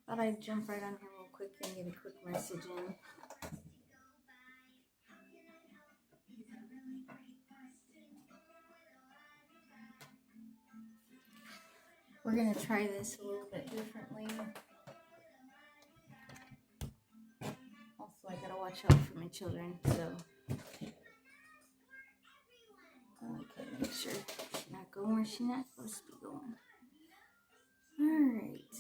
Thought I'd jump right on here real quick and get a quick message in. We're going to try this a little bit differently. Also, I got to watch out for my children, so. Okay, make sure she's not going where she's not supposed to be going. Alright.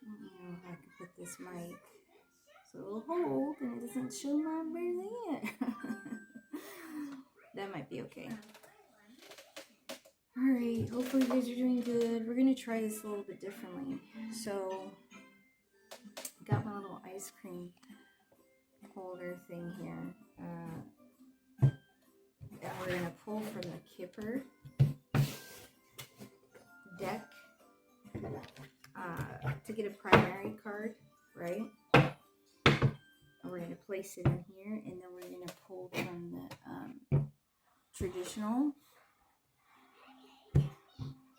I don't know if I can put this mic so it'll hold and it doesn't show my barely yet. That might be okay. Alright, hopefully you guys are doing good. We're going to try this a little bit differently. So, got my little ice cream holder thing here. And we're going to pull from the Kipper deck to get a primary card, right? And we're going to place it in here, and then we're going to pull from the traditional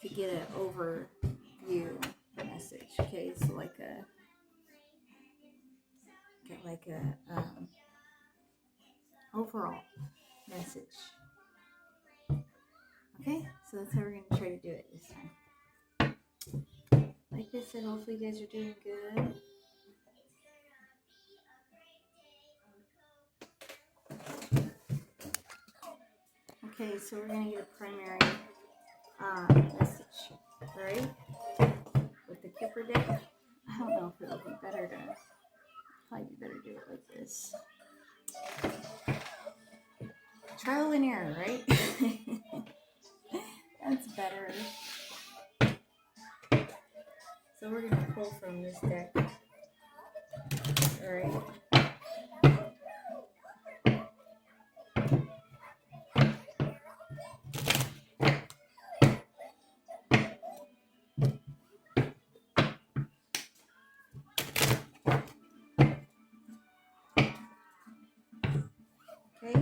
to get an overview message. Okay, so like a overall message. Okay, so that's how we're going to try to do it this time. Like I said, hopefully you guys are doing good. Okay, so we're going to get a primary message, right? With the Kipper deck. I don't know if it would be better to, probably better do it like this. Trial and error, right? That's better. So we're going to pull from this deck. Alright. Okay.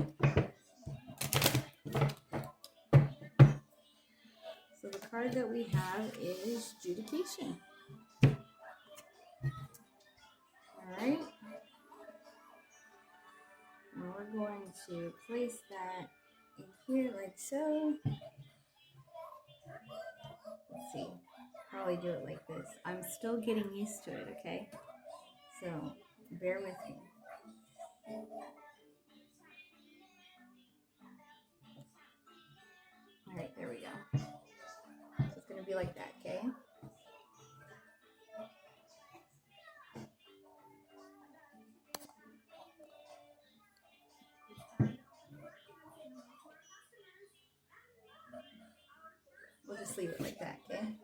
So the card that we have is Judication. Alright. Now we're going to place that in here like so. Let's see. Probably do it like this. I'm still getting used to it, okay? So bear with me. Alright, there we go. So it's going to be like that, okay? We'll just leave it like that, okay?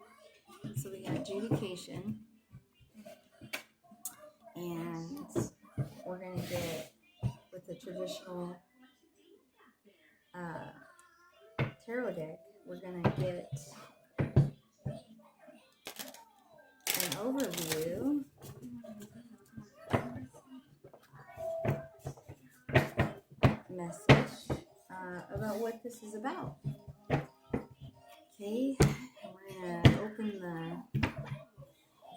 So we got Judication. And we're going to get, with the traditional tarot deck, we're going to get an overview message about what this is about. Okay, we're going to open the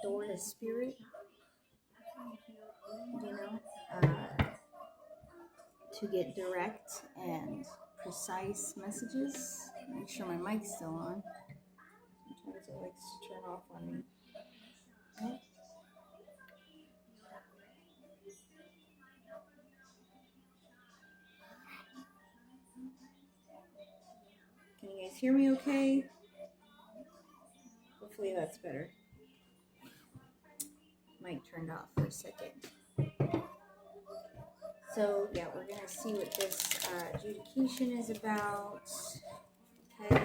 door to spirit, to get direct and precise messages. Make sure my mic's still on. Sometimes it likes to turn off on me. Okay. Can you guys hear me okay? Hopefully that's better. Mic turned off for a second. So yeah, we're going to see what this Judication is about. Okay.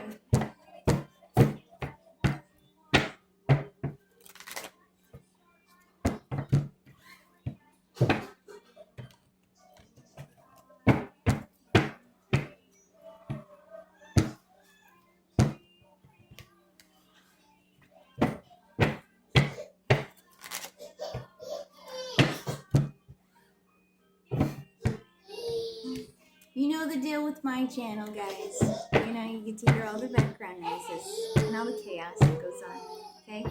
You know the deal with my channel, guys. You know, you get to hear all the background noises. all the chaos that goes on. Okay?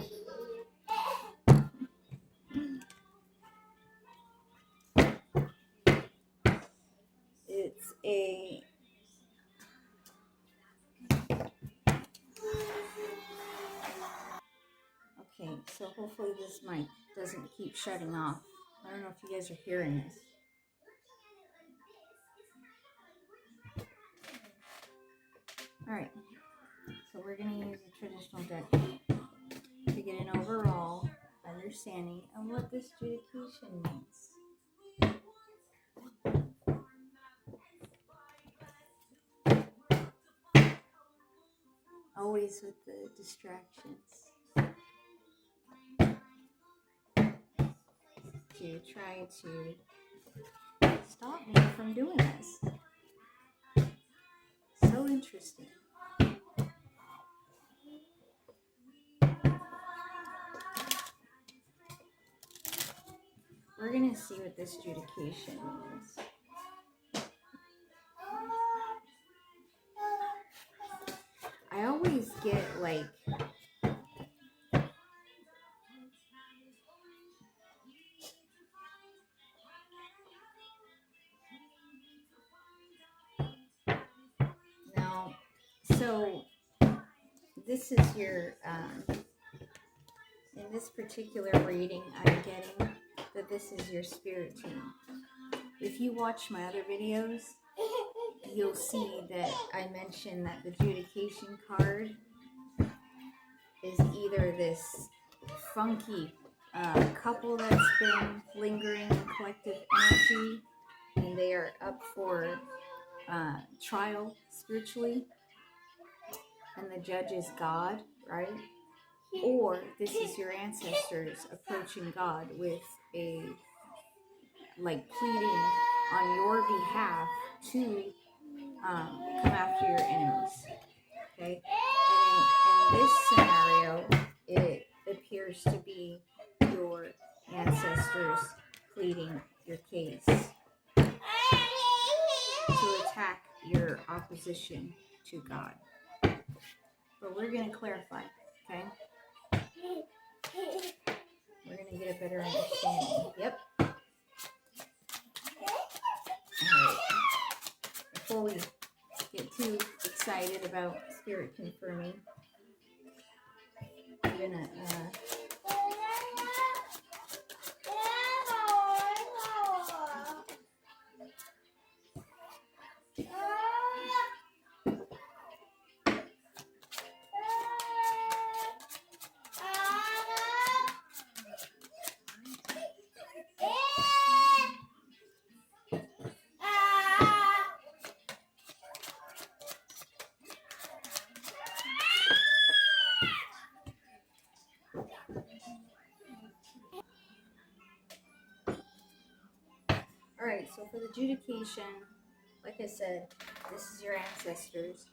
It's a okay, so hopefully this mic doesn't keep shutting off. I don't know if you guys are hearing this. Alright, so we're going to use a traditional deck to get an overall understanding of what this judication means. Always with the distractions to try to stop me from doing this. So interesting. We're going to see what this judication means. I always get like now, so this is your in this particular reading, I'm getting that this is your spirit team. If you watch my other videos, you'll see that I mentioned that the judication card is either this funky couple that's been lingering in collective energy and they are up for trial spiritually, and the judge is God, right? Or this is your ancestors approaching God with a like pleading on your behalf to come after your enemies. Okay, and in this scenario, it appears to be your ancestors pleading your case to attack your opposition to God. But we're going to clarify, okay? We're going to get a better understanding. Yep. Alright. Before we get too excited about spirit confirming, I'm going to Alright, so for the judication, like I said, this is your ancestors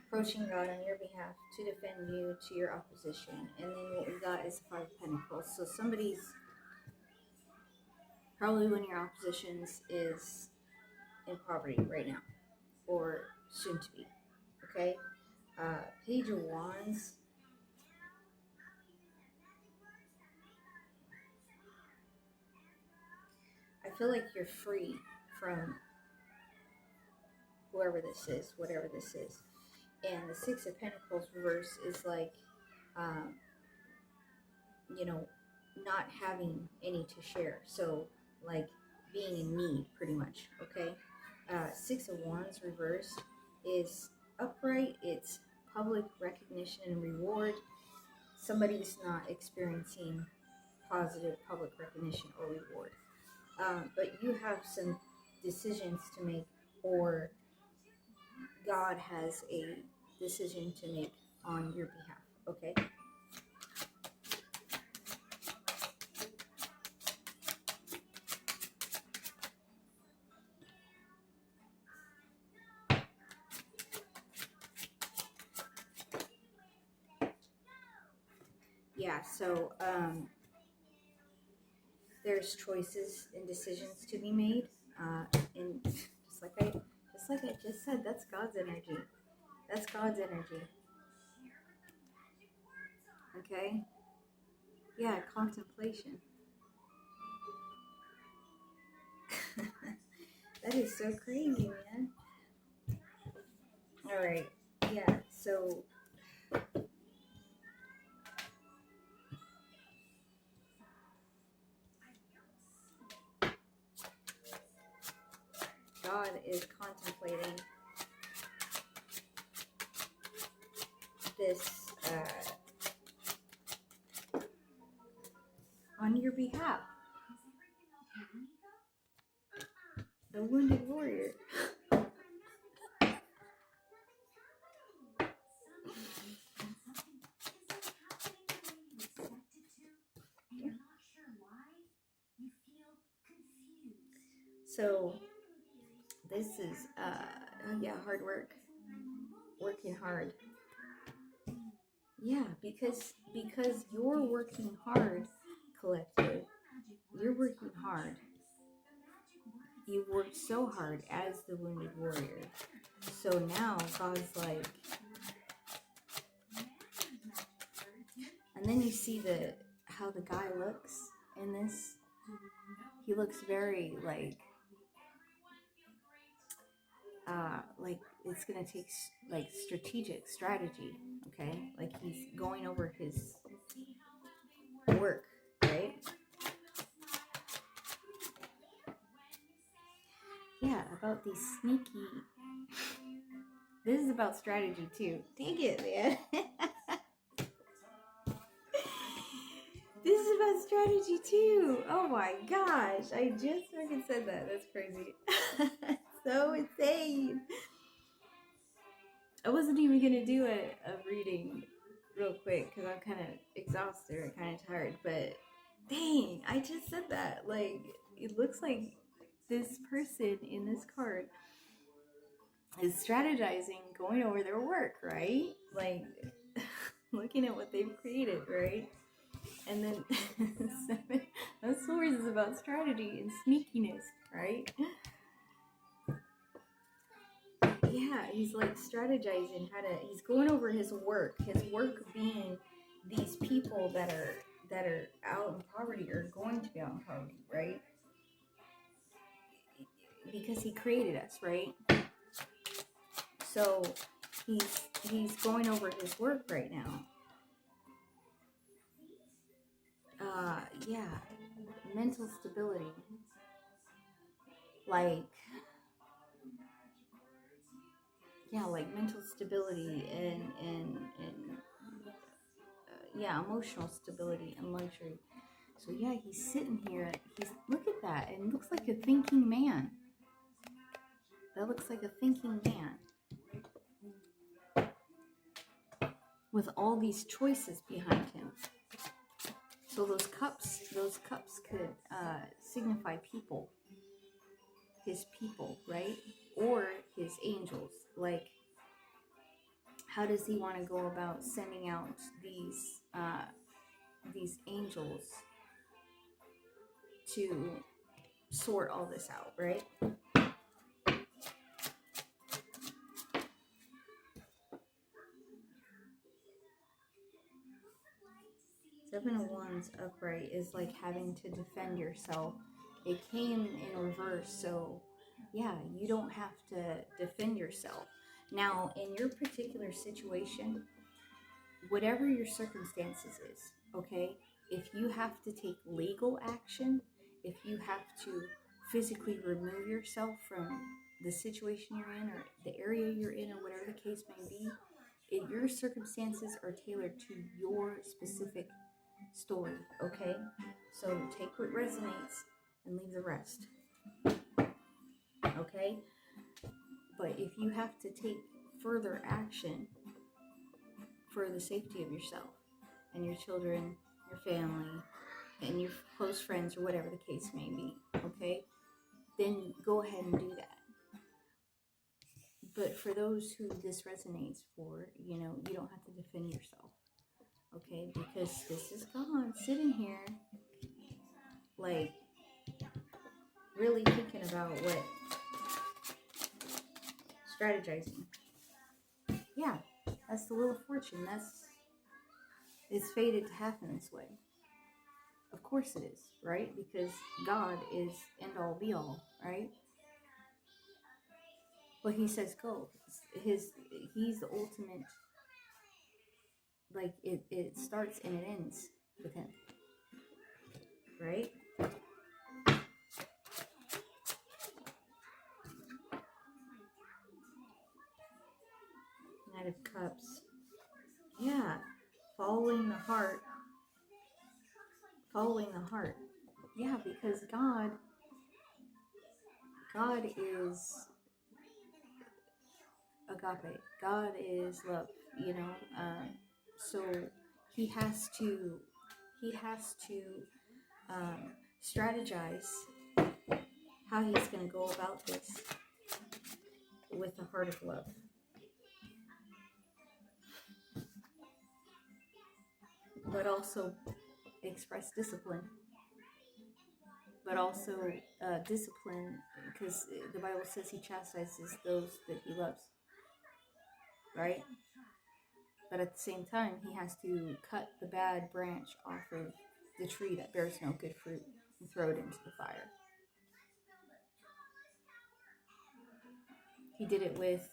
approaching God on your behalf to defend you to your opposition. And then what we got is Five of Pentacles. So somebody's, probably one of your oppositions is in poverty right now, or soon to be, okay? Page of Wands. I feel like you're free from whoever this is, whatever this is. And the Six of Pentacles reverse is like, not having any to share. So, like, being in need, pretty much, okay? Six of Wands reverse is upright. It's public recognition and reward. Somebody's not experiencing positive public recognition or reward. But you have some decisions to make, or God has a decision to make on your behalf, okay? Yeah, so there's choices and decisions to be made, and just like I just said, that's God's energy. That's God's energy. Okay? Yeah, contemplation. That is so crazy, man. Alright, yeah, so God is contemplating this on your behalf. The wounded warrior. So this is yeah, hard work. Working hard. Yeah, because you're working hard, collective. You're working hard. You've worked so hard as the wounded warrior. So now God's like, and then you see how the guy looks in this. He looks very like it's gonna take like strategic strategy. Okay, like he's going over his work, right? Yeah, about these sneaky. This is about strategy too. Dang it, man. This is about strategy too. Oh my gosh. I just fucking said that. That's crazy. So insane. I wasn't even going to do a reading real quick because I'm kind of exhausted and kind of tired. But dang, I just said that. Like, it looks like this person in this card is strategizing, going over their work, right? Like, looking at what they've created, right? And then Seven of Swords is about strategy and sneakiness, right? Yeah, he's like strategizing he's going over his work being these people that are out in poverty or going to be out in poverty, right? Because he created us, right? So he's going over his work right now. Yeah, mental stability, like mental stability and yeah, emotional stability and luxury. So yeah, he's sitting here. Look at that, and it looks like a thinking man. That looks like a thinking man with all these choices behind him. So those cups could signify people, his people, right? Or his angels. Like, how does he want to go about sending out these angels to sort all this out, right? Seven of Wands upright is like having to defend yourself. It came in reverse, so yeah, you don't have to defend yourself. Now, in your particular situation, whatever your circumstances is, okay, if you have to take legal action, if you have to physically remove yourself from the situation you're in or the area you're in or whatever the case may be, your circumstances are tailored to your specific story, okay? So take what resonates and leave the rest, okay? But if you have to take further action for the safety of yourself and your children, your family, and your close friends, or whatever the case may be, okay, then go ahead and do that. But for those who this resonates for, you don't have to defend yourself, okay? Because this is God sitting here, like, really thinking about what strategizing. Yeah, that's the Wheel of Fortune. It's fated to happen this way. Of course it is, right? Because God is end all be all, right? But he says go. He's the ultimate, like it starts and it ends with him. Right? Knight of Cups. Yeah. Following the heart. Following the heart. Yeah, because God is agape. God is love, you know. So he has to strategize how he's going to go about this with the heart of love. But also express discipline. But also discipline, because the Bible says he chastises those that he loves. Right? But at the same time, he has to cut the bad branch off of the tree that bears no good fruit and throw it into the fire. He did it with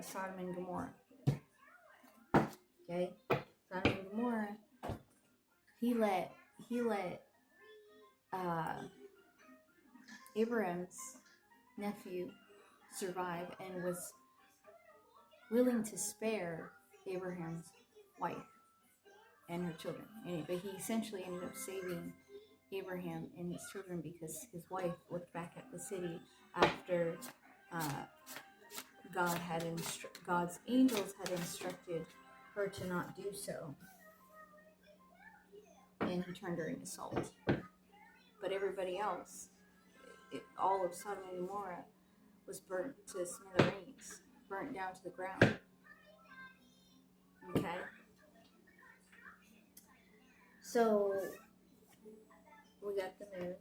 Sodom and Gomorrah. Okay, Sodom and Gomorrah. He let Abraham's nephew survive and was willing to spare Abraham's wife and her children. But he essentially ended up saving Abraham and his children because his wife looked back at the city after God's angels had instructed her to not do so, and he turned her into salt. But everybody else, all of Sodom and Gomorrah, was burnt to smithereens, burnt down to the ground. Okay? So, we got the moon.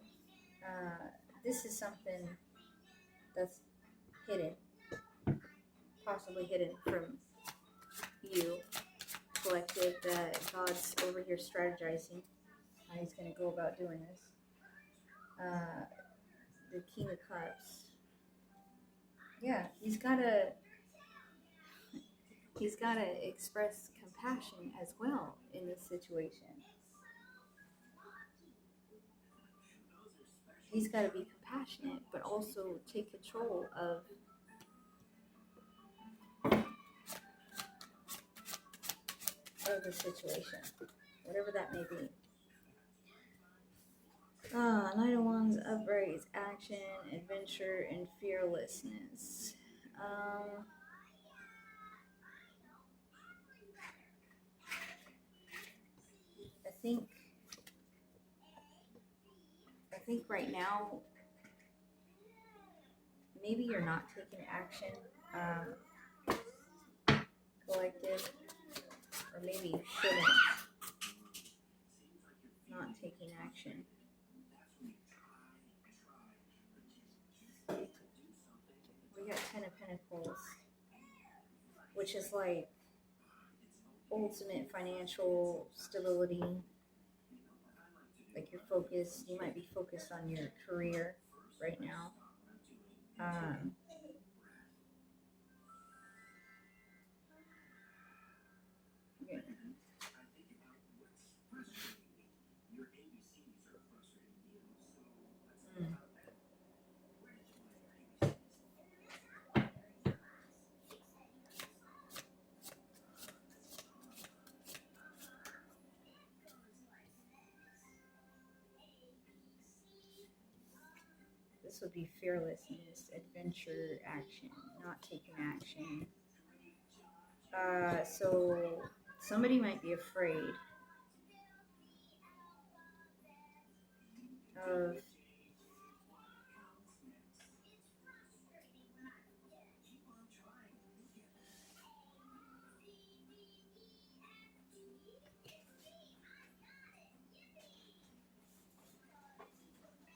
This is something that's hidden, possibly hidden from you, collective, that God's over here strategizing how he's going to go about doing this. The King of Cups. Yeah, he's got to express compassion as well in this situation. He's got to be compassionate, but also take control of the situation, whatever that may be. Knight of Wands upgrades action, adventure, and fearlessness. I think right now, maybe you're not taking action, collective, or maybe you shouldn't. Not taking action. We got 10 of Pentacles, which is like ultimate financial stability. Like you're focused, you might be focused on your career right now. Yeah. This would be fearlessness, adventure, action, not taking action. So somebody might be afraid of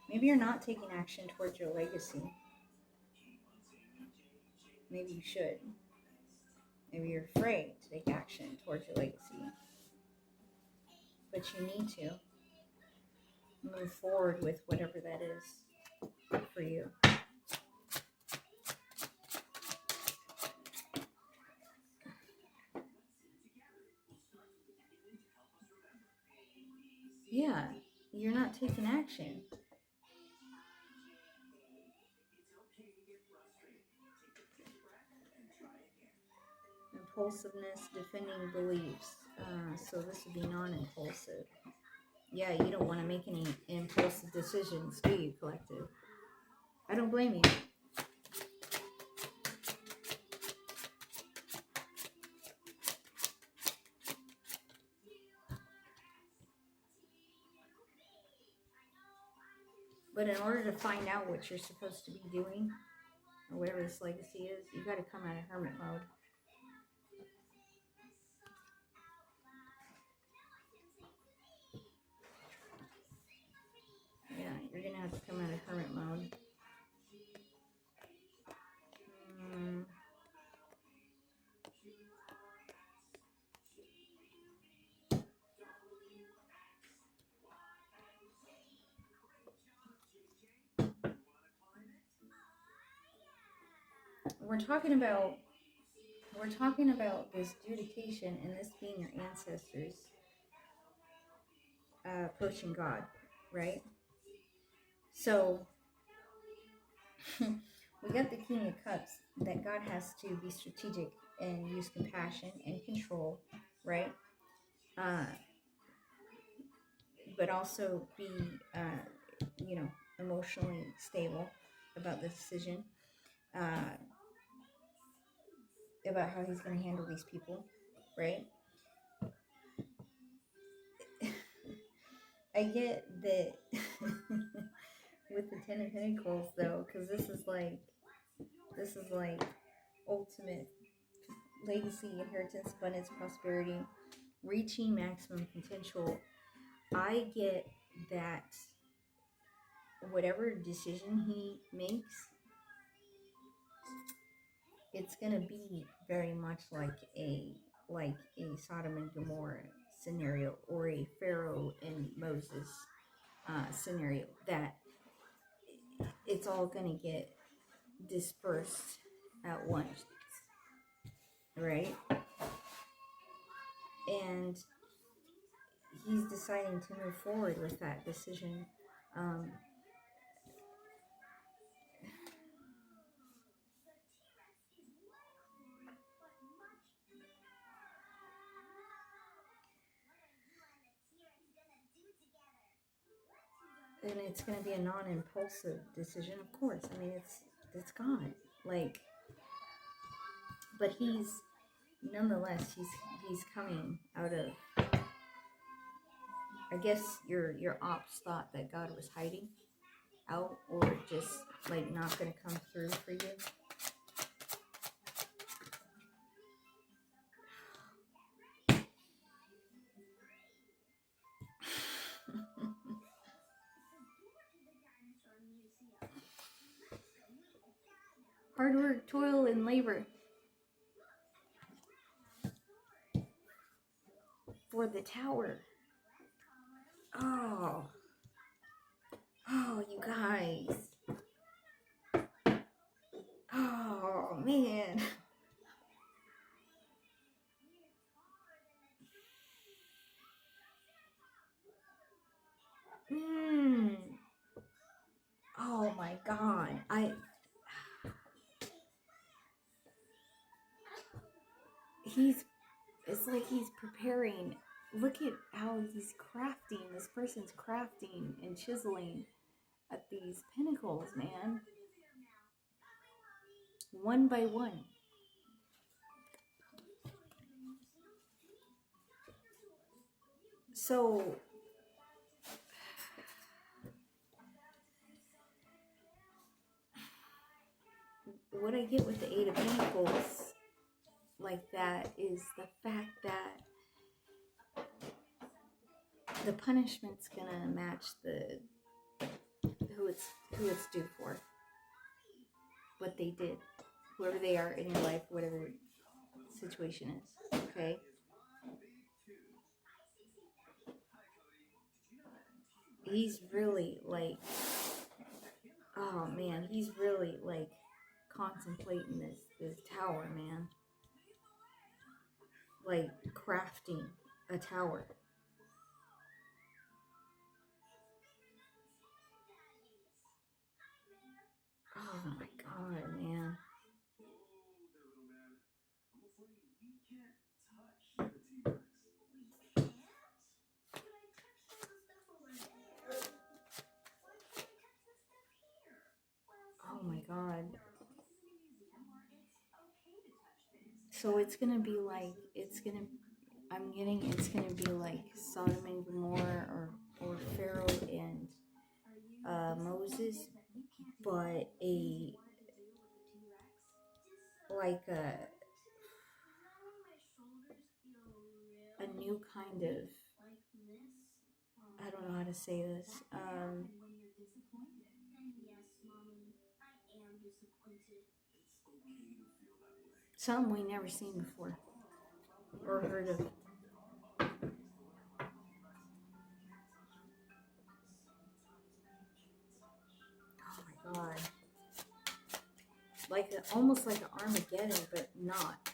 maybe you're not taking action towards your legacy. Maybe you should. Maybe you're afraid to take action towards your legacy. but you need to move forward with whatever that is for you. Yeah, you're not taking action. Impulsiveness, defending beliefs. So this would be non-impulsive. Yeah, you don't want to make any impulsive decisions, do you, collective? I don't blame you. But in order to find out what you're supposed to be doing, or whatever this legacy is, you got to come out of hermit mode. Yeah, you're going to have to come out of hermit mode. We're talking about this duplication and this being your ancestors approaching God, right? So we got the King of Cups, that God has to be strategic and use compassion and control, right? But also be, emotionally stable about the decision, about how he's going to handle these people, right? I get that with the Ten of Pentacles, though, because this is like ultimate legacy, inheritance, abundance, prosperity, reaching maximum potential. I get that whatever decision he makes, it's gonna be very much like a Sodom and Gomorrah scenario, or a Pharaoh and Moses scenario, that it's all gonna get dispersed at once, right? And he's deciding to move forward with that decision. And it's going to be a non-impulsive decision, of course. I mean, it's God. Like, but he's coming out of, I guess your ops thought that God was hiding out, or just like not going to come through for you. Hard work, toil, and labor for the tower. Oh, you guys. Oh, man. Oh my God. It's like he's preparing. Look at how he's crafting. This person's crafting and chiseling at these pinnacles, man. One by one. So, what I get with the Eight of Pentacles like that is the fact that the punishment's gonna match who it's due for. What they did. Whoever they are in your life, whatever the situation is. Okay? he's really like, oh man, he's really like contemplating this tower, man. Like crafting a tower. Oh my god, man. Oh my god. So it's gonna be like, it's gonna be like Sodom and Gomorrah, or Pharaoh and Moses, but like a new kind of, I don't know how to say this. Something we never seen before or heard of. Oh my god. Like almost like an Armageddon, but not.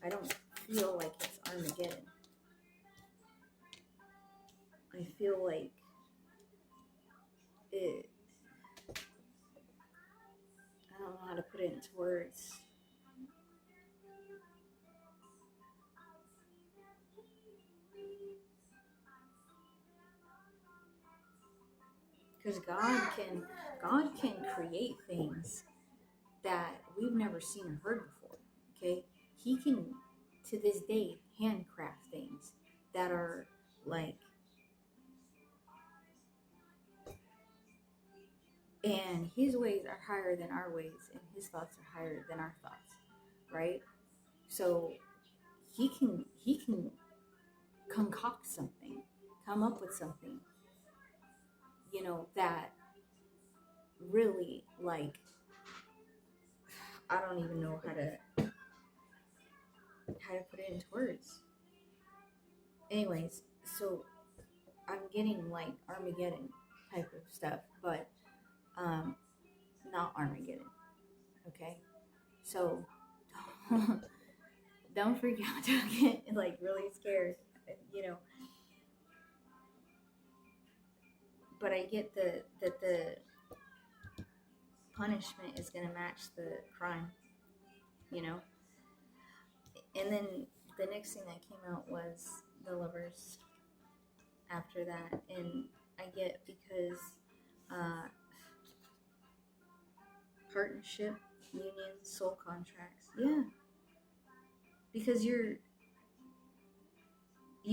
I don't feel like it's Armageddon. I feel like it. I don't know how to put it into words. Because God can create things that we've never seen or heard before. Okay, He can, to this day, handcraft things that are like, and His ways are higher than our ways, and His thoughts are higher than our thoughts, right? So He can concoct something, come up with something, that really, like, I don't even know how to put it into words. Anyways, so I'm getting like Armageddon type of stuff, but not Armageddon. Okay, so don't freak out, don't get like really scared, you know. But I get that the punishment is going to match the crime, you know. And then the next thing that came out was the lovers after that, and I get because partnership, union, soul contracts, yeah, because you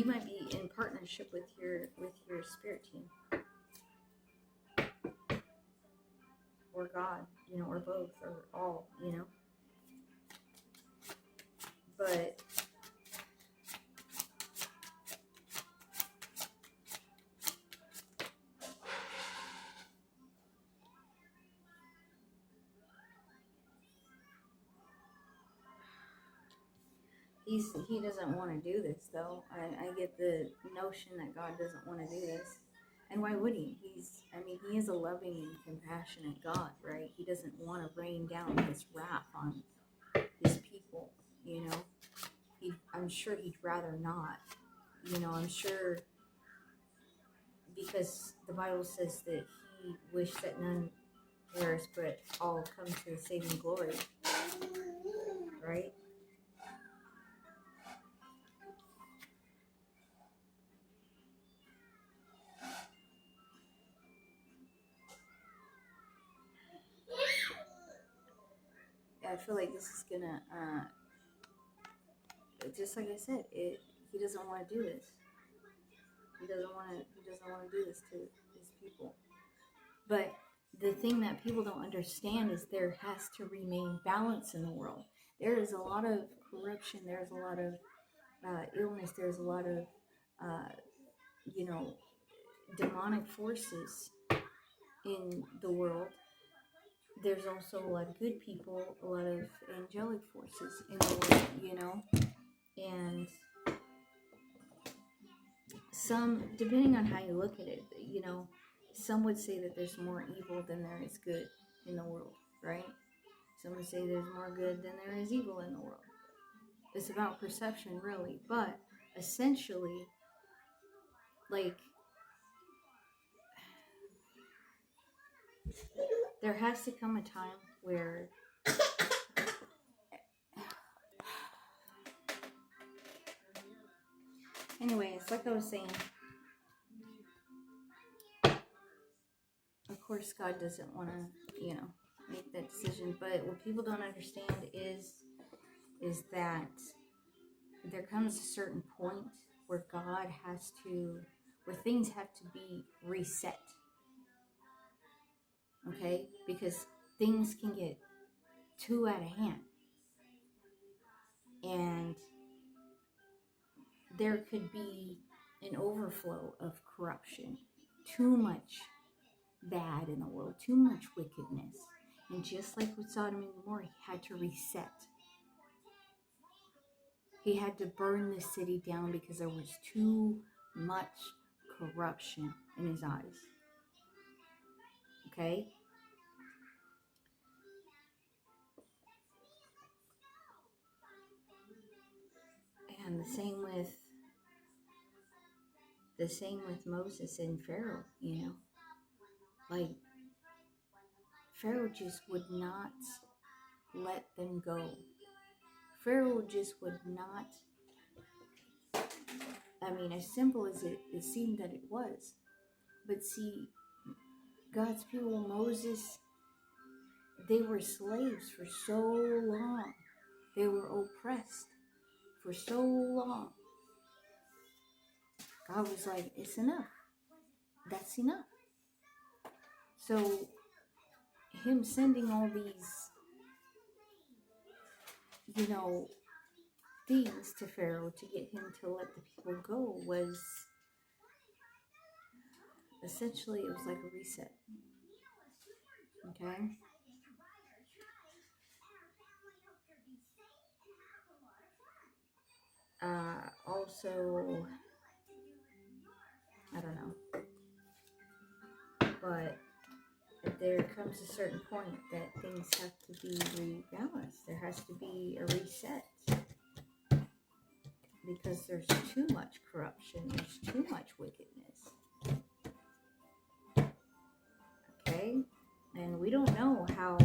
might be in partnership with your spirit team or God, or both or all, but he doesn't want to do this though. I get the notion that God doesn't want to do this. And why would he? He is a loving and compassionate God, right? He doesn't want to rain down his wrath on his people, I'm sure he'd rather not. I'm sure, because the Bible says that he wished that none perish, but all come to the saving glory, right? I feel like this is gonna, just like I said, he doesn't want to do this. He doesn't want to do this to his people. But the thing that people don't understand is there has to remain balance in the world. There is a lot of corruption. There's a lot of illness. There's a lot of, you know, demonic forces in the world. There's also a lot of good people, a lot of angelic forces in the world, and some, depending on how you look at it, some would say that there's more evil than there is good in the world, right? Some would say there's more good than there is evil in the world. It's about perception, really. But essentially, like, there has to come a time where anyways, like I was saying, of course God doesn't want to, make that decision. But what people don't understand is that there comes a certain point where where things have to be reset. Okay? Because things can get too out of hand. And there could be an overflow of corruption, too much bad in the world, too much wickedness. And just like with Sodom and Gomorrah, he had to reset. He had to burn the city down because there was too much corruption in his eyes. Okay? And the same with Moses and Pharaoh, Like, Pharaoh just would not let them go. Pharaoh just would not. I mean, as simple as it seemed that it was. But see, God's people, Moses, they were slaves for so long. They were oppressed for so long. God was like, it's enough. That's enough. So, him sending all these, things to Pharaoh to get him to let the people go was essentially, it was like a reset. Okay? Also, I don't know. But there comes a certain point that things have to be rebalanced. There has to be a reset. Because there's too much corruption. There's too much wickedness. Okay? And we don't know how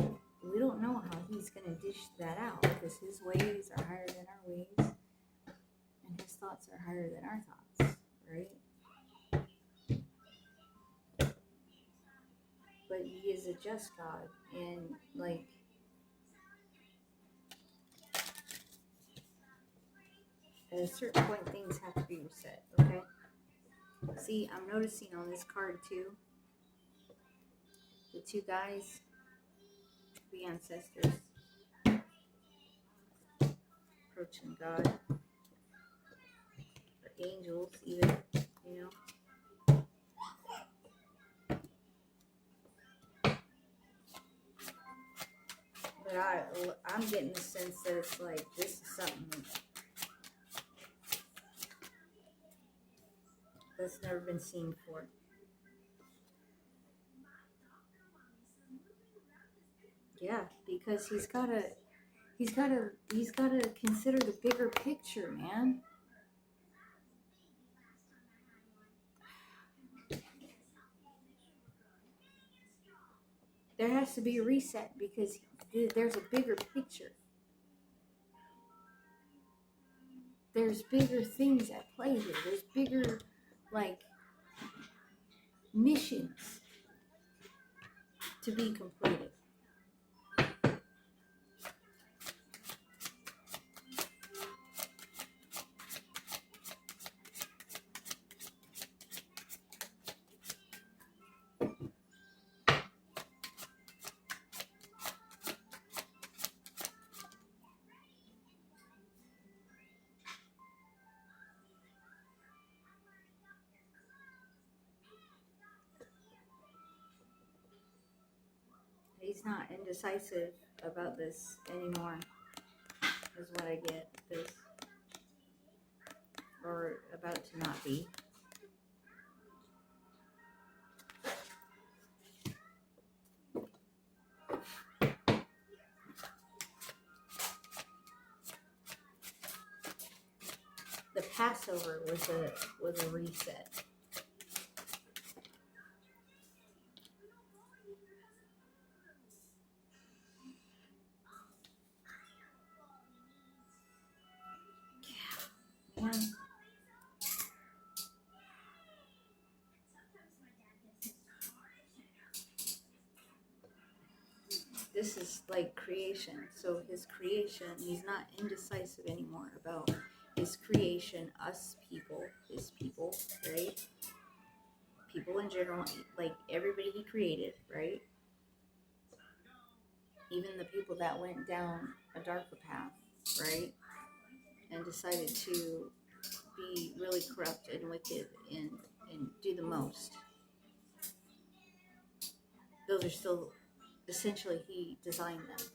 he's going to dish that out. Because his ways are higher than our ways. And his thoughts are higher than our thoughts. Right? But he is a just God. And, like, at a certain point, things have to be reset. Okay? See, I'm noticing on this card, too, the two guys, the ancestors, approaching God, or angels even, But I'm getting the sense that it's like, this is something that's never been seen before. Yeah, because he's gotta consider the bigger picture, man. There has to be a reset because there's a bigger picture. There's bigger things at play here. There's bigger, like, missions to be completed. He's not indecisive about this anymore, is what I get. This, or about to not be. the Passover was a reset. Yeah, man. This is like creation. So his creation, he's not indecisive anymore about his creation, us people, his people, right? People in general, like everybody he created, right? Even the people that went down a darker path, right? And decided to be really corrupt and wicked and do the most. Those are still, essentially, he designed them.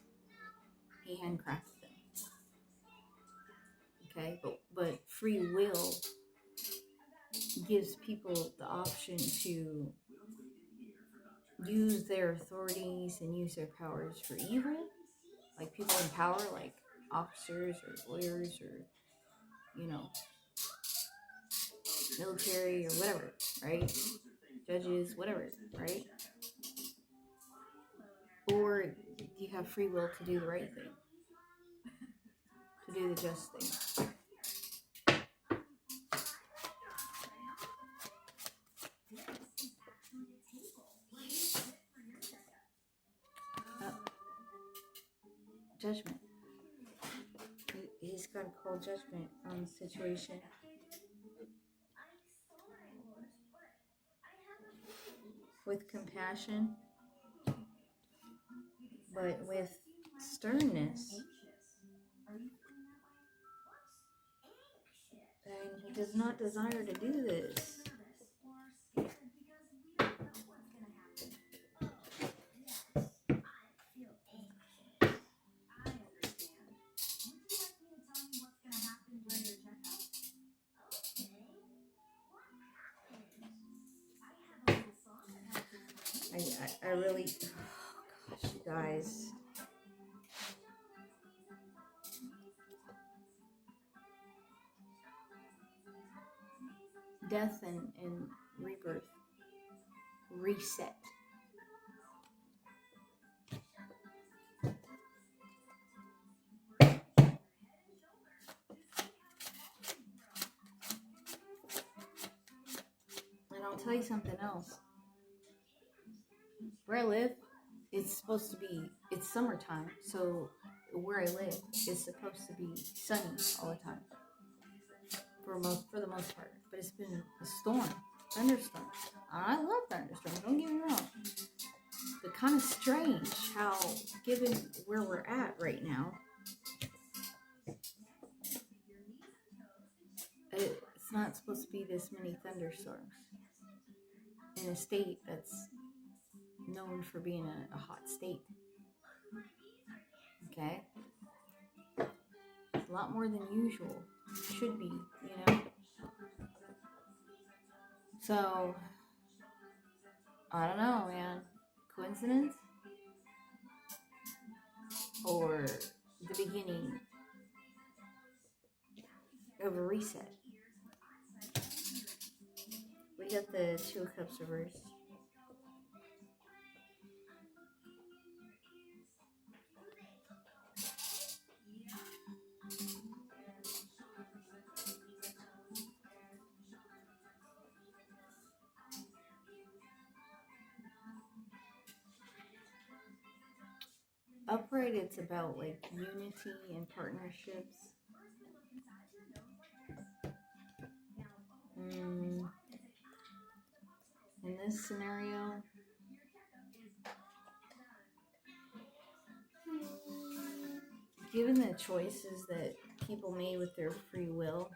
He handcrafted them. Okay? But free will gives people the option to use their authorities and use their powers for evil. Like people in power, like officers or lawyers or, military or whatever, right? Judges, whatever, right? Or you have free will to do the right thing, to do the just thing. Judgment. He's got to call judgment on the situation. With compassion, but with sternness. And he does not desire to do this. I really, oh gosh, you guys. Death and rebirth. Reset. And I'll tell you something else. Where I live, it's summertime, so where I live is supposed to be sunny all the time. For the most part. But it's been a storm, thunderstorm. I love thunderstorms, don't get me wrong. But kind of strange how, given where we're at right now, it's not supposed to be this many thunderstorms in a state that's known for being a hot state. Okay? It's a lot more than usual. Should be, So, I don't know, man. Coincidence? Or the beginning of a reset? We got the Two of Cups reversed. Upright, it's about like unity and partnerships. In this scenario, given the choices that people made with their free will,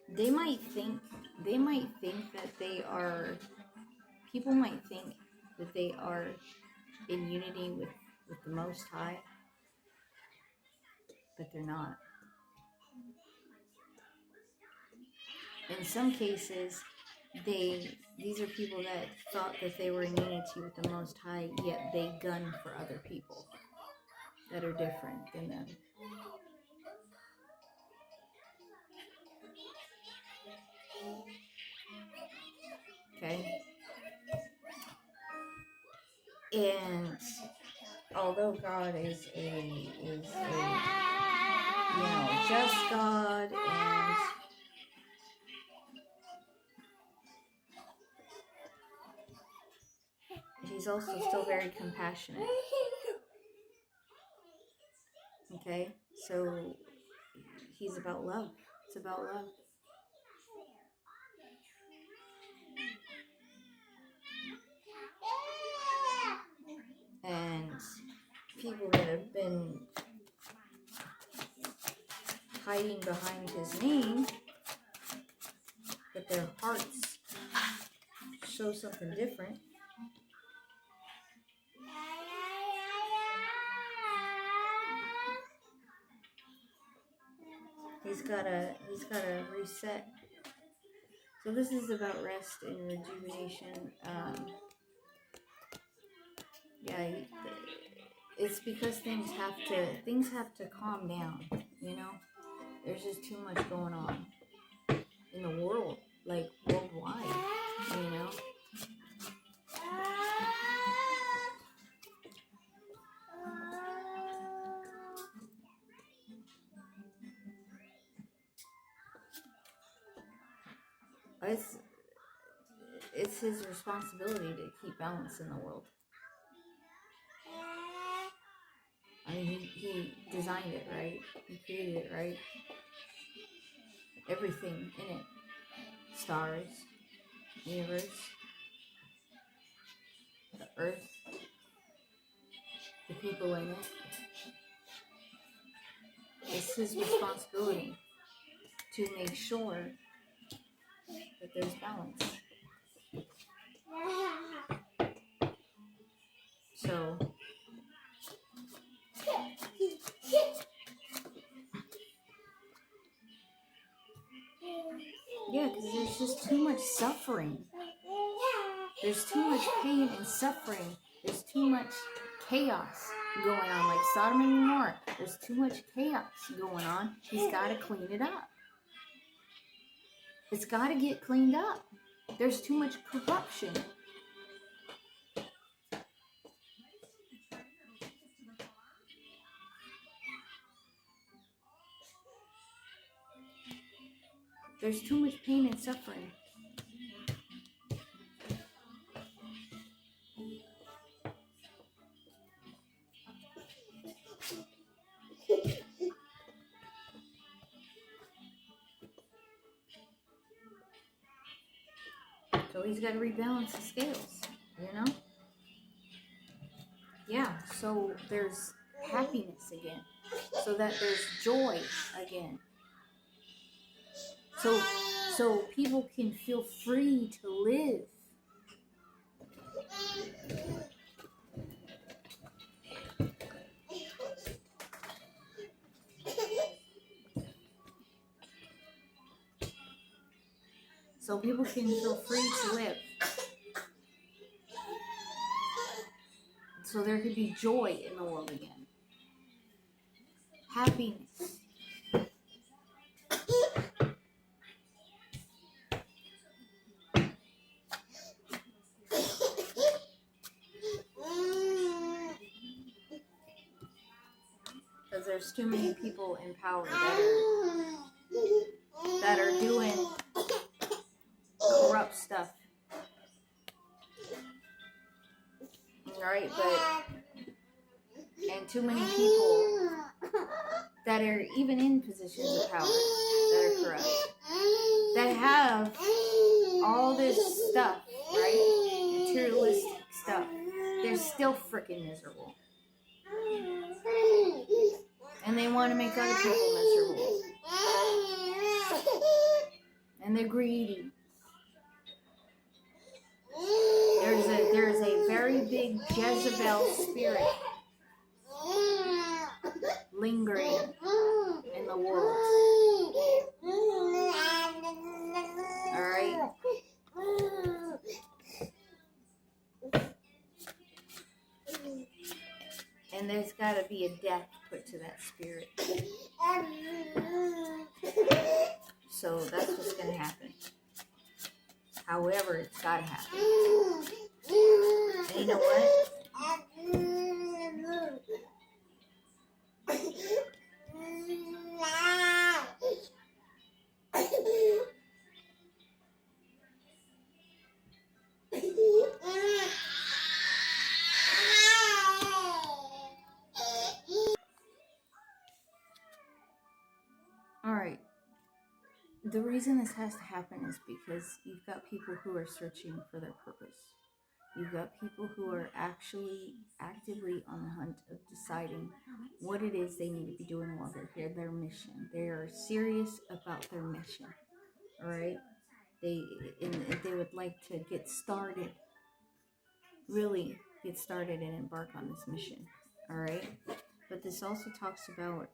they might think that they are, people might think that they are in unity with the Most High, but they're not. In some cases, these are people that thought that they were in unity with the Most High, yet they gun for other people that are different than them. Okay? And although God is a just God, and he's also still very compassionate. Okay? So he's about love. It's about love. And people that have been hiding behind his name, but their hearts show something different. He's gotta reset. So this is about rest and rejuvenation. It's because things have to calm down. You know, there's just too much going on in the world, like worldwide. You know. It's his responsibility to keep balance in the world. I mean, he designed it, right? He created it, right? Everything in it. Stars, universe, the earth, the people in it. It's his responsibility to make sure that there's balance. So, yeah, because there's just too much suffering. There's too much pain and suffering. There's too much chaos going on, like Sodom and Gomorrah. There's too much chaos going on. He's got to clean it up. It's got to get cleaned up. There's too much corruption. There's too much pain and suffering. So he's got to rebalance the scales, you know? Yeah, so there's happiness again. So that there's joy again. So people can feel free to live. So people can feel free to live. So there could be joy in the world again. Happiness. Because there's too many people in power that are doing corrupt stuff. Alright, and too many people that are even in positions of power that are corrupt, that have all this stuff, right? Materialistic stuff. They're still freaking miserable. And they want to make other people miserable. And they're greedy. There's a very big Jezebel spirit lingering in the world. Alright? And there's got to be a death put to that spirit. So that's what's going to happen. However, It's gotta happen. And you know what? Alright. The reason this has to happen is because you've got people who are searching for their purpose. You've got people who are actually actively on the hunt of deciding what it is they need to be doing while they're here, their mission. They are serious about their mission. Alright? They would like to get started, really get started and embark on this mission. Alright? But this also talks about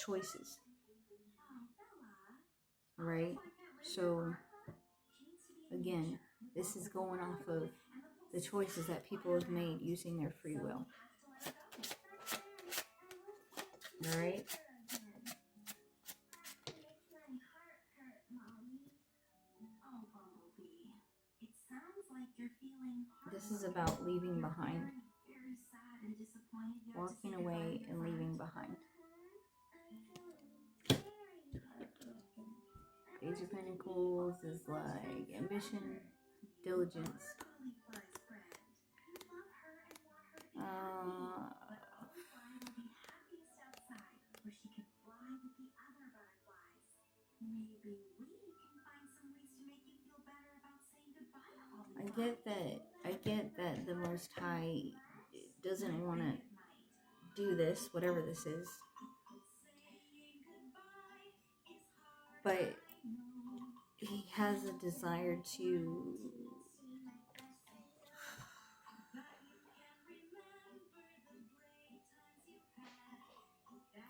choices. Right? So, again, this is going off of the choices that people have made using their free will. Alright? This is about leaving behind. Walking away and leaving behind. Page of Pentacles is like ambition, diligence. I get that the Most High doesn't want to do this, whatever this is. But he has a desire to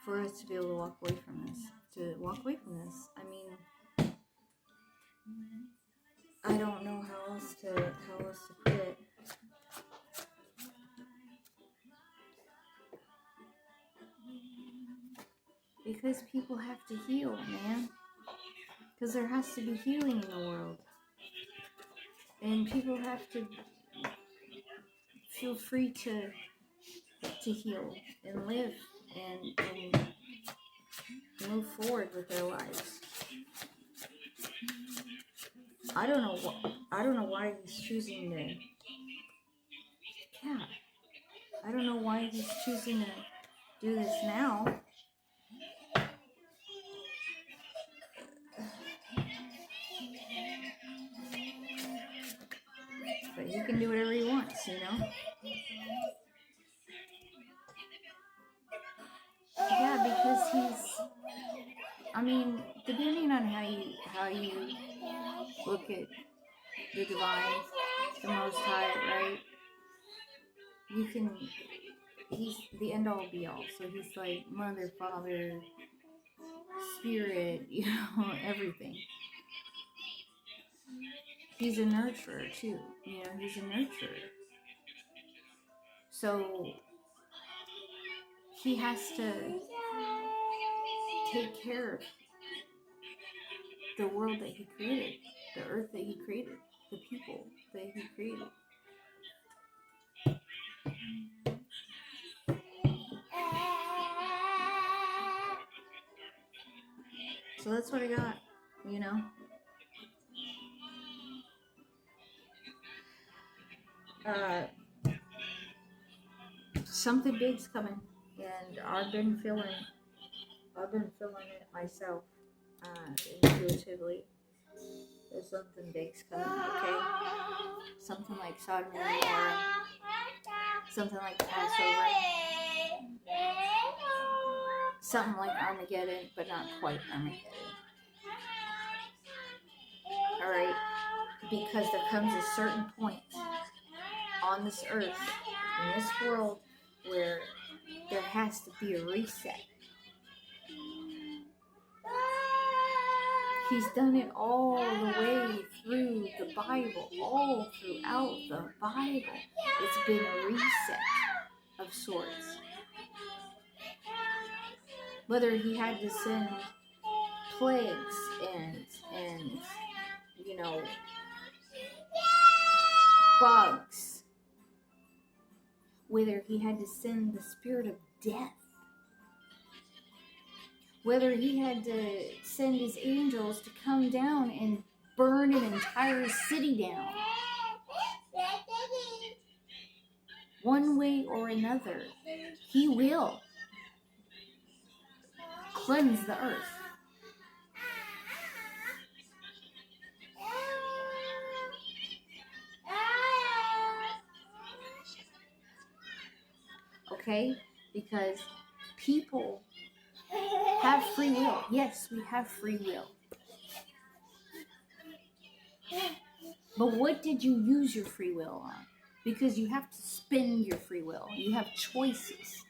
for us to be able to walk away from this. I mean, I don't know how else to put it. Because people have to heal, man. Because there has to be healing in the world. And people have to feel free to heal and live and move forward with their lives. I don't know why he's choosing to. Yeah. I don't know why he's choosing to do this now. But he can do whatever he wants, you know? Yeah, because he's, I mean, depending on how you look at the divine, the Most High, right? He's the end all be all. So he's like mother, father, spirit, you know, everything. He's a nurturer too, you know, he's a nurturer. So he has to take care of the world that he created, the earth that he created, the people that he created. So that's what I got, you know. Something big's coming, and I've been feeling it myself, intuitively. There's something big's coming, okay? Something like Sodom and Gomorrah, something like Passover, something like Armageddon, but not quite Armageddon. Alright? Because there comes a certain point on this earth, in this world, where there has to be a reset. He's done it all the way through the Bible, all throughout the Bible. It's been a reset of sorts. Whether he had to send plagues and you know, bugs, whether he had to send the spirit of death, whether he had to send his angels to come down and burn an entire city down. One way or another, he will cleanse the earth. Okay? Because people have free will. Yes, we have free will. But what did you use your free will on? Because you have to spend your free will. You have choices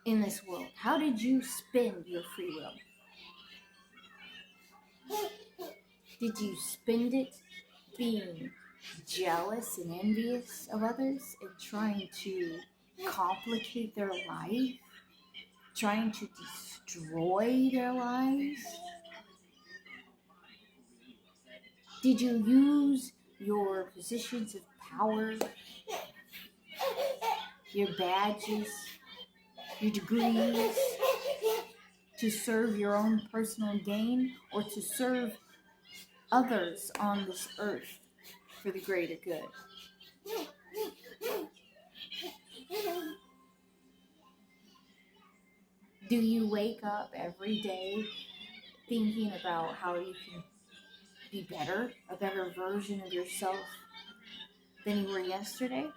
in this world. How did you spend your free will? Did you spend it being jealous and envious of others and trying to complicate their life? Trying to destroy their lives? Did you use your positions of power, your badges, your degrees to serve your own personal gain, or to serve others on this earth for the greater good? Do you wake up every day thinking about how you can be better, a better version of yourself than you were yesterday?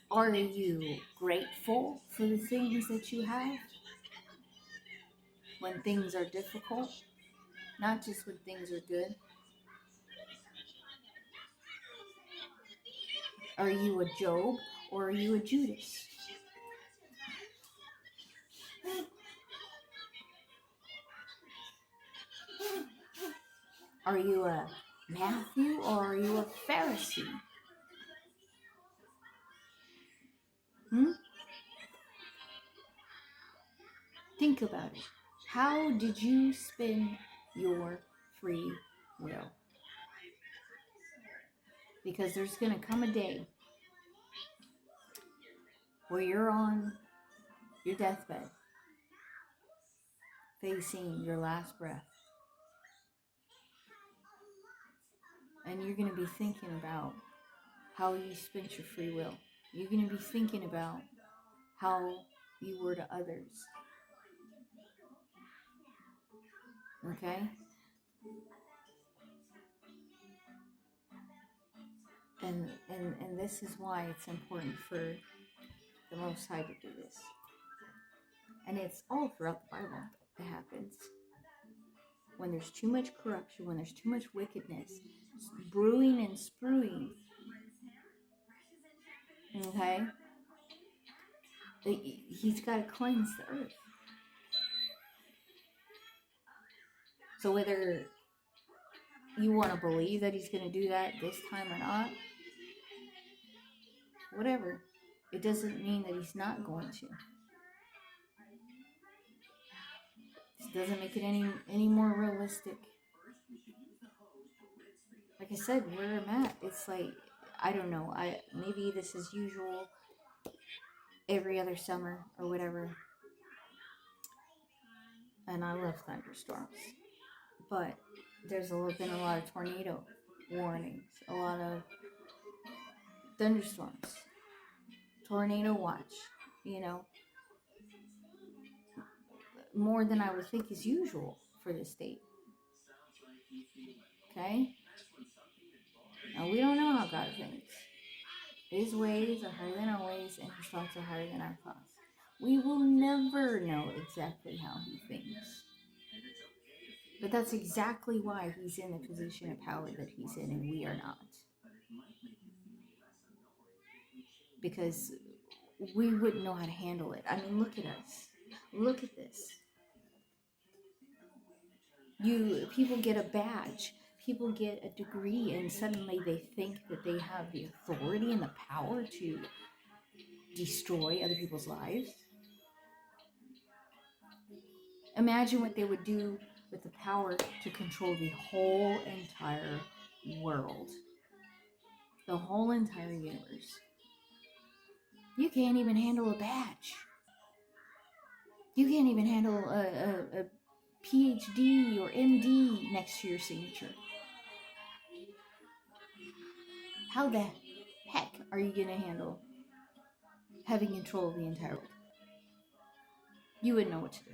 Are you grateful for the things that you have when things are difficult, not just when things are good? Are you a Job or are you a Judas? Are you a Matthew or are you a Pharisee? Think about it. How did you spend your free will? Because there's going to come a day where you're on your deathbed, facing your last breath. And you're going to be thinking about how you spent your free will. You're going to be thinking about how you were to others. Okay? And this is why it's important for the Most High to do this. And it's all throughout the Bible that happens. When there's too much corruption, when there's too much wickedness, brewing and spewing, okay? He's got to cleanse the earth. So whether you want to believe that he's going to do that this time or not, whatever, it doesn't mean that he's not going to. It doesn't make it any more realistic. Like I said, where I'm at, it's like, I don't know. Maybe this is usual every other summer or whatever. And I love thunderstorms. But there's been a lot of tornado warnings, a lot of thunderstorms, tornado watch, more than I would think is usual for this state. Okay? Now, we don't know how God thinks. His ways are higher than our ways, and his thoughts are higher than our thoughts. We will never know exactly how he thinks. But that's exactly why he's in the position of power that he's in, and we are not. Because we wouldn't know how to handle it. I mean, look at us. Look at this. People get a badge. People get a degree, and suddenly they think that they have the authority and the power to destroy other people's lives. Imagine what they would do with the power to control the whole entire world. The whole entire universe. You can't even handle a badge. You can't even handle a PhD or MD next to your signature. How the heck are you going to handle having control of the entire world? You wouldn't know what to do.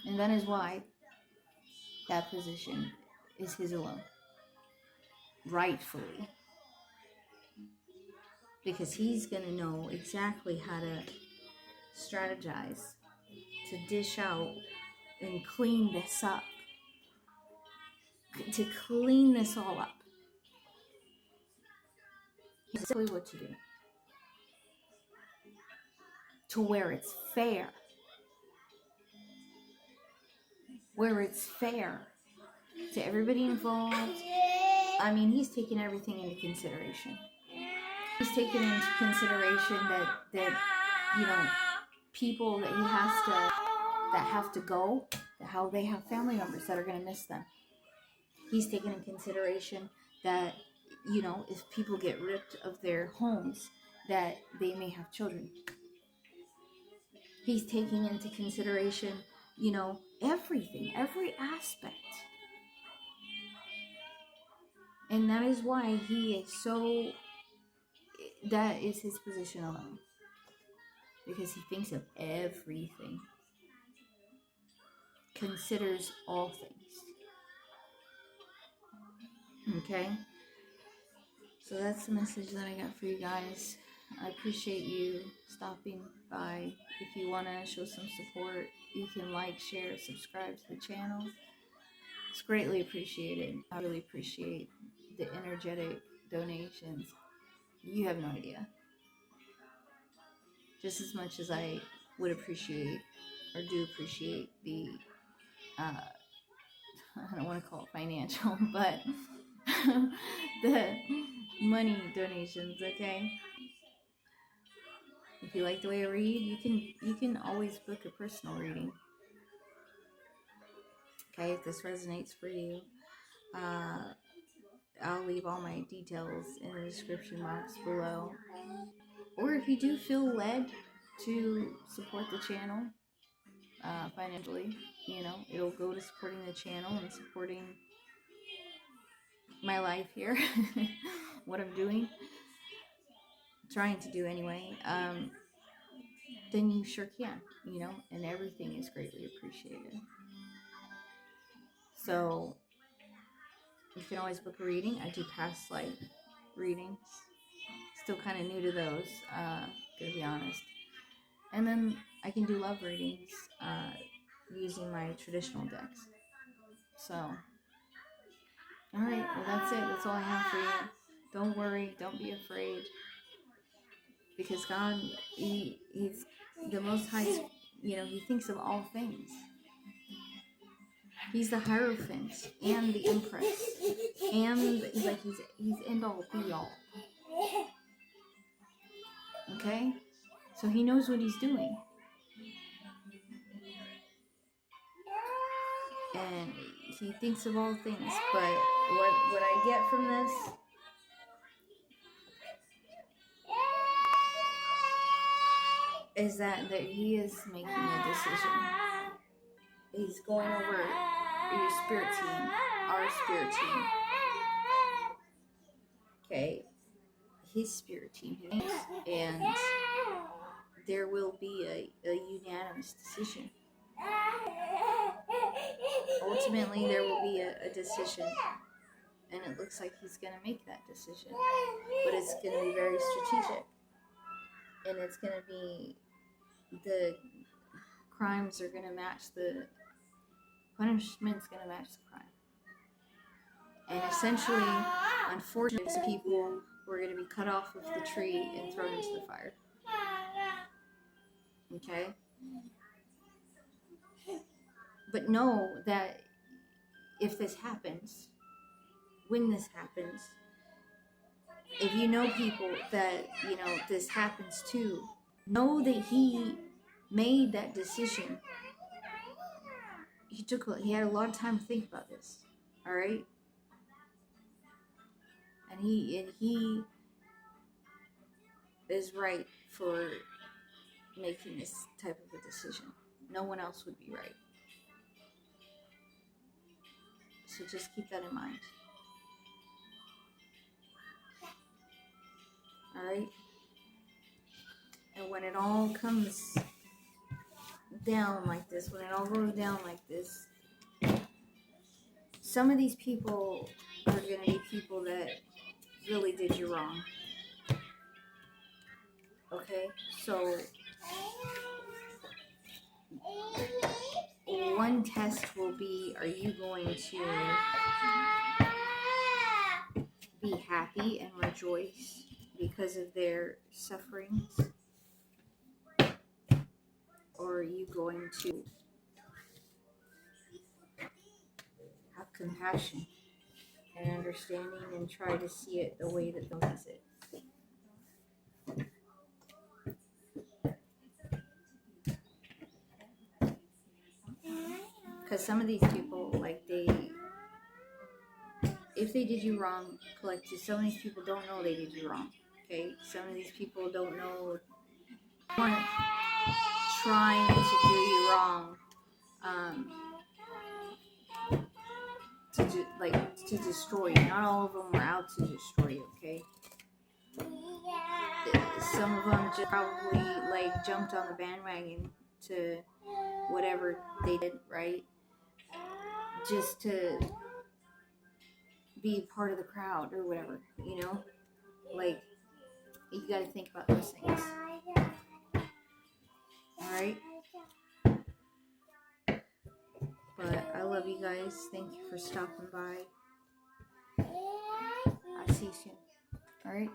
And that is why that position is his alone. Rightfully. Because he's going to know exactly how to strategize to dish out and clean this up. To clean this all up. He's exactly what to do. To where it's fair. Where it's fair to everybody involved. I mean, he's taking everything into consideration. He's taking into consideration that you know, people that he has to, that have to go, how they have family members that are going to miss them. He's taking into consideration that, you know, if people get ripped of their homes, that they may have children. He's taking into consideration, you know, everything, every aspect. And that is why he is so, that is his position alone. Because he thinks of everything. Considers all things. Okay? So that's the message that I got for you guys. I appreciate you stopping by. If you want to show some support, you can like, share, subscribe to the channel. It's greatly appreciated. I really appreciate the energetic donations. You have no idea. Just as much as I would appreciate, or do appreciate, the, I don't want to call it financial, but the money donations, okay? If you like the way I read, you can always book a personal reading. Okay, if this resonates for you, I'll leave all my details in the description box below. Or if you do feel led to support the channel financially, you know, it'll go to supporting the channel and supporting my life here, what I'm doing, trying to do anyway, then you sure can, you know, and everything is greatly appreciated. So you can always book a reading. I do past life readings. Still kind of new to those, gonna be honest. And then I can do love readings using my traditional decks. So, alright, well that's it. That's all I have for you. Don't worry. Don't be afraid. Because God, He's the Most High, you know, He thinks of all things. He's the Hierophant and the Empress. And like he's end all be all. Okay? So he knows what he's doing. And he thinks of all things. But what I get from this is that he is making a decision. He's going over your spirit team, our spirit team. Okay? His spirit team. And there will be a unanimous decision. Ultimately, there will be a decision, and it looks like he's going to make that decision. But it's going to be very strategic, and it's going to be, the crimes are going to match the punishment's going to match the crime. And essentially, unfortunately, people were going to be cut off of the tree and thrown into the fire. Okay? But know that if this happens, when this happens, if you know people that, you know, this happens to, know that he made that decision, he had a lot of time to think about this. All right, and he is right for making this type of a decision. No one else would be right. So just keep that in mind. All right. And when it all comes down like this, when it all goes down like this, some of these people are going to be people that really did you wrong. Okay? So, one test will be, are you going to be happy and rejoice because of their sufferings? Or are you going to have compassion and understanding and try to see it the way that God sees it? Because some of these people, like, if they did you wrong, collectively, some of these people don't know they did you wrong. Okay? Some of these people don't know, weren't trying to do you wrong, to destroy you. Not all of them were out to destroy you, okay? Some of them just probably, like, jumped on the bandwagon to whatever they did, right? Just to be part of the crowd or whatever, you know? Like, you gotta think about those things. Alright? But I love you guys. Thank you for stopping by. I'll see you soon. Alright?